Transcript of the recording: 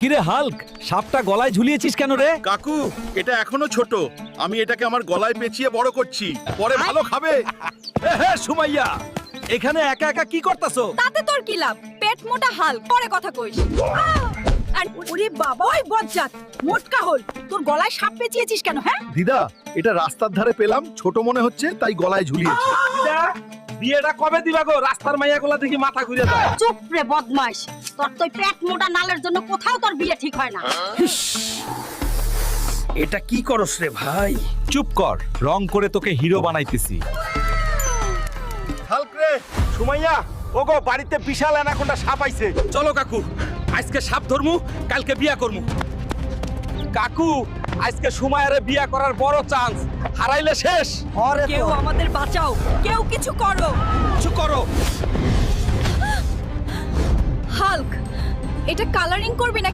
কিরে হাল্ক, সাপটা গলায় ঝুলিয়েছিস কেন রে? কাকু, এটা এখনো ছোট। আমি এটাকে আমার গলায় পেঁচিয়ে বড় করছি, পরে ভালো খাবে। হে সুমাইয়া, এখানে একা একা কি করতাছো? তাতে তোর কি লাভ? পেট মোটা হাল, পরে কথা কইস। আর ওরে বাবা, ওই বজ্জাত মোটকা হল, তোর গলায় সাপ পেঁচিয়েছিস কেন? হ্যাঁ, দিদা, এটা রাস্তার ধারে পেলাম, ছোট মনে হচ্ছে তাই গলায় ঝুলিয়েছি। বিয়েটা কবে দিবা গো? রাস্তার মাইয়া গোলা দেখি মাথা ঘুরে যায়। চুপ রে বদমাইশ, তোর তো পেট মোটা নালের জন্য কোথাও তোর বিয়ে ঠিক হয় না। এটা কি করস রে ভাই? চুপ কর, রং করে তোকে হিরো বানাইতেছি। হাল্ক রে, সুমাইয়া, ওগো বাড়িতে বিশাল অ্যানাকোন্ডা সাপ আইছে। চলো কাকু, আজকে সাপ ধরমু, কালকে বিয়া করমু। কাকু, আজকে সুমাইয়ারে বিয়া করার বড় চান্স, হারাইলে শেষ। কেউ আমাদের বাঁচাও, কেউ কিছু করো। কিছু করো। হাল্ক, এটা কালারিং করবি না?